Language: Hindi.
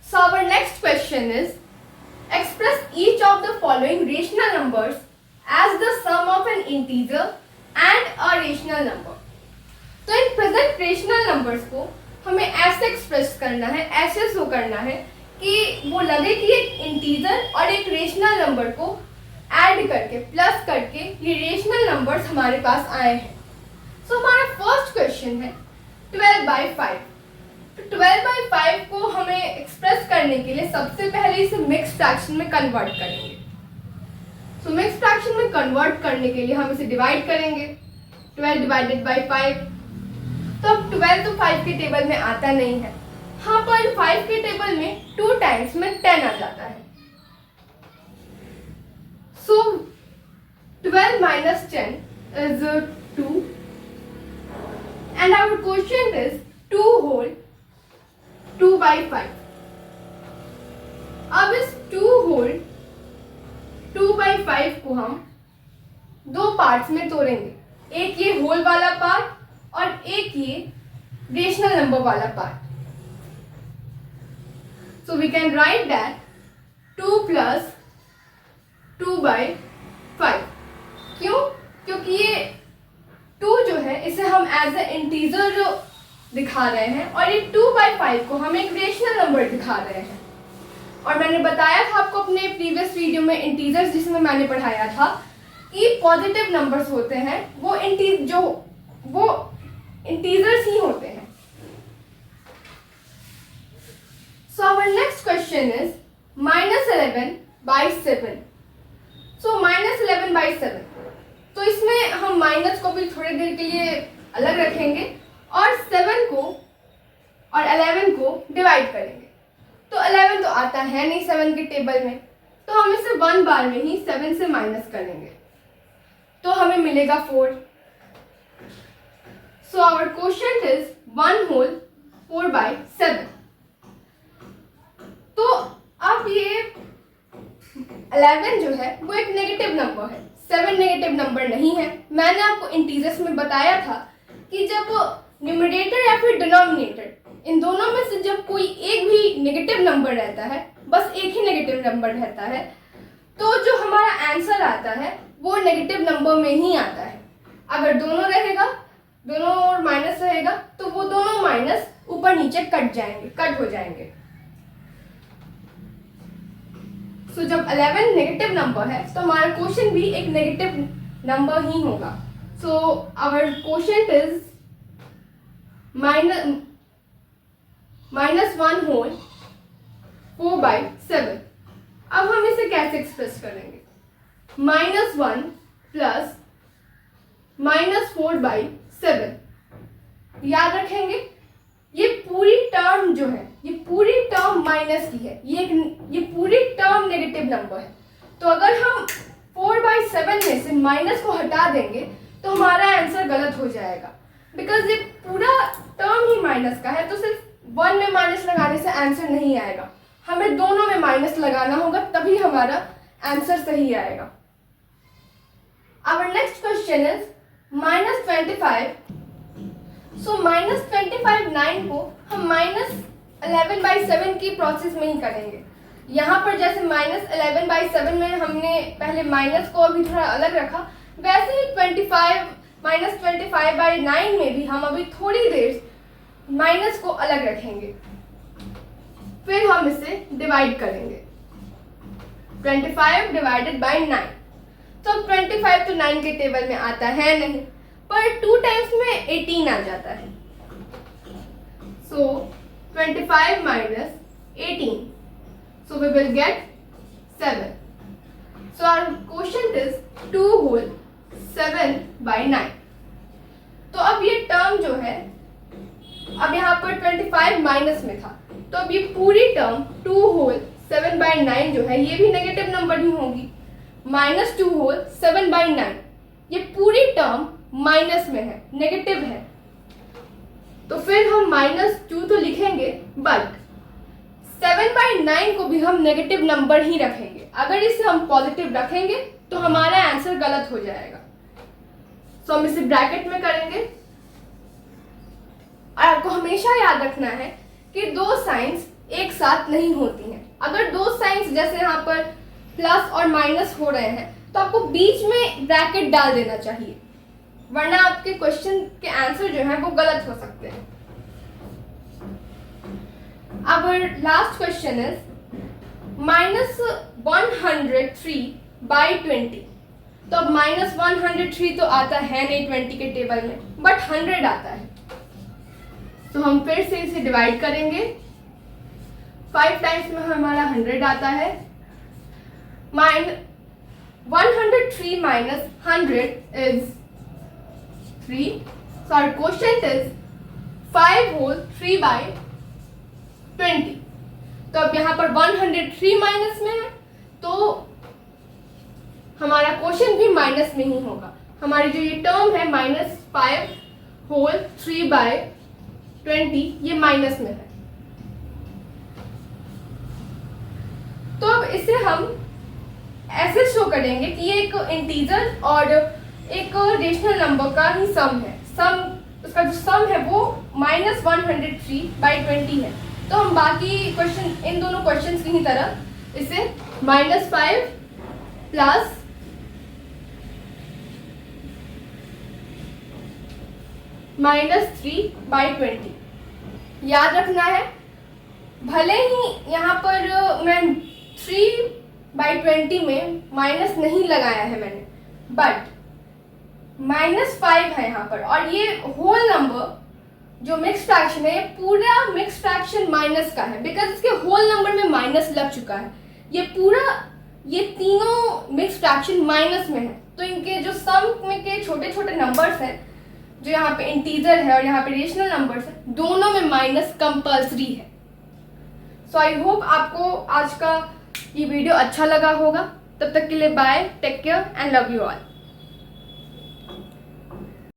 So our next question is, express each of the following rational numbers as the sum of an integer and a rational number. तो इन प्रेजेंट रेशनल नंबर्स को हमें ऐसे एक्सप्रेस करना है, ऐसे शो करना है कि वो लगे कि एक इंटीजर और एक रेशनल नंबर को ऐड करके प्लस करके ये रेशनल नंबर्स हमारे पास आए हैं. सो हमारा फर्स्ट क्वेश्चन है 12/5. तो 12/5 को हमें एक्सप्रेस करने के लिए सबसे पहले इसे मिक्स फ्रैक्शन में कन्वर्ट करेंगे. सो मिक्स फ्रैक्शन में कन्वर्ट करने के लिए हम इसे डिवाइड करेंगे. 12 डिवाइडेड बाई 5. तो अब 12 तो 5 के टेबल में आता नहीं है. हाँ, पर 5 के टेबल में 2 टाइम्स में 10 आ जाता है. सो 12 minus 10 is 2 and our quotient is 2 whole 2/5. अब इस 2 whole 2/5 को हम दो पार्ट्स में तोड़ेंगे. एक ये होल वाला पार्ट और एक ये रेशनल नंबर वाला part. So we can write that 2 plus 2/5. क्यों? क्योंकि ये 2 जो है इसे हम एज ए इंटीजर दिखा रहे हैं और ये 2/5 को हम एक रेशनल नंबर दिखा रहे हैं. और मैंने बताया था आपको अपने प्रीवियस वीडियो में इंटीजर्स जिसमें मैंने पढ़ाया था कि पॉजिटिव नंबर्स होते हैं वो इंटीजर्स ही होते हैं. So our next question is -11/7. So -11/7. तो इसमें हम माइनस को भी थोड़ी देर के लिए अलग रखेंगे और 7 को और 11 को डिवाइड करेंगे. तो 11 तो आता है नहीं 7 के टेबल में, तो हम इसे 1 बार में ही 7 से माइनस करेंगे. तो हमें मिलेगा 4. So our quotient is 1 whole 4/7. तो अब ये 11 जो है वो एक नेगेटिव नंबर है, 7 नेगेटिव नंबर नहीं है. मैंने आपको इंटीजर्स में बताया था कि जब न्यूमरेटर या फिर डिनोमिनेटर इन दोनों में से जब कोई एक भी नेगेटिव नंबर रहता है, बस एक ही नेगेटिव नंबर रहता है, तो जो हमारा आंसर आता है वो नेगेटिव नंबर में ही आता है. अगर दोनों रहेगा, दोनों और माइनस रहेगा, तो वो दोनों माइनस ऊपर नीचे कट हो जाएंगे. सो जब 11 नेगेटिव नंबर है तो हमारा क्वोशिएंट भी एक नेगेटिव नंबर ही होगा. So our quotient is -1 whole 4/7. अब हम इसे कैसे एक्सप्रेस करेंगे? -1 plus -4/7. याद रखेंगे ये पूरी टर्म जो है, ये पूरी टर्म माइनस की है, ये पूरी टर्म नेगेटिव नंबर है. तो अगर हम 4/7 में से माइनस को हटा देंगे तो हमारा आंसर गलत हो जाएगा, बिकॉज ये पूरा टर्म ही माइनस का है. तो सिर्फ 1 में माइनस लगाने से आंसर नहीं आएगा, हमें दोनों में माइनस लगाना होगा, तभी हमारा आंसर सही आएगा. Our next question is -25. So -25 9 को हम -11/7 की प्रोसेस में ही करेंगे. यहाँ पर जैसे -11/7 में हमने पहले माइनस को अभी थोड़ा अलग रखा, वैसे ही -25/9 में भी हम अभी थोड़ी देर माइनस को अलग रखेंगे. फिर हम इसे डिवाइड करेंगे. 25 डिवाइडेड बाई 9. तो 25 तो 9 के टेबल में आता है नहीं, पर 2 टाइम्स में 18 आ जाता है. सो 25 minus 18. So we will get 7. So our quotient is 2 whole 7/9. तो अब ये टर्म जो है, अब यहाँ पर 25 माइनस में था, तो अब ये पूरी टर्म 2 whole 7/9 जो है ये भी नेगेटिव नंबर ही होगी. -2 whole 7/9 ये पूरी टर्म माइनस में है, नेगेटिव है. तो फिर हम -2 तो लिखेंगे, बट 7/9 को भी हम नेगेटिव नंबर ही रखेंगे. अगर इसे हम पॉजिटिव रखेंगे तो हमारा आंसर गलत हो जाएगा. सो हम इसे ब्रैकेट में करेंगे. और आपको हमेशा याद रखना है कि दो साइंस एक साथ नहीं होती हैं। अगर दो साइंस जैसे यहाँ पर प्लस और माइनस हो रहे हैं तो आपको बीच में ब्रैकेट डाल देना चाहिए, वरना आपके क्वेश्चन के आंसर जो है वो गलत हो सकते हैं। Our last question is -103/20। तो अब -103 तो आता है नहीं 20 के टेबल में, बट 100 आता है। तो हम फिर से इसे डिवाइड करेंगे, 5 टाइम्स में हमारा 100 आता है। 103 minus 100 is 3. So our quotient is 5 whole 3/20। तो अब यहाँ पर 103 माइनस में है तो हमारा क्वेश्चन भी माइनस में ही होगा। हमारी जो ये टर्म है -5 होल 3/20 ये माइनस में है। तो अब इसे हम ऐसे शो करेंगे कि ये एक इंटीजर और एक रेशनल नंबर का ही सम है। उसका जो सम है वो -103/20 है। तो हम बाकी क्वेश्चन, इन दोनों क्वेश्चंस की ही तरह इसे -5 प्लस -3/20 याद रखना है। भले ही यहाँ पर मैं 3/20 में माइनस नहीं लगाया है मैंने, बट -5 है यहाँ पर, और ये होल नंबर जो मिक्स फ्रैक्शन है ये पूरा मिक्स फ्रैक्शन माइनस का है, बिकॉज इसके होल नंबर में माइनस लग चुका है। ये तीनों मिक्स फ्रैक्शन माइनस में है। तो इनके जो सम में के छोटे छोटे नंबर्स हैं, जो यहाँ पे इंटीजर है और यहाँ पे रेशनल नंबर्स है, दोनों में माइनस कंपल्सरी है। सो आई होप आपको आज का ये वीडियो अच्छा लगा होगा। तब तक के लिए bye, take care and love you all.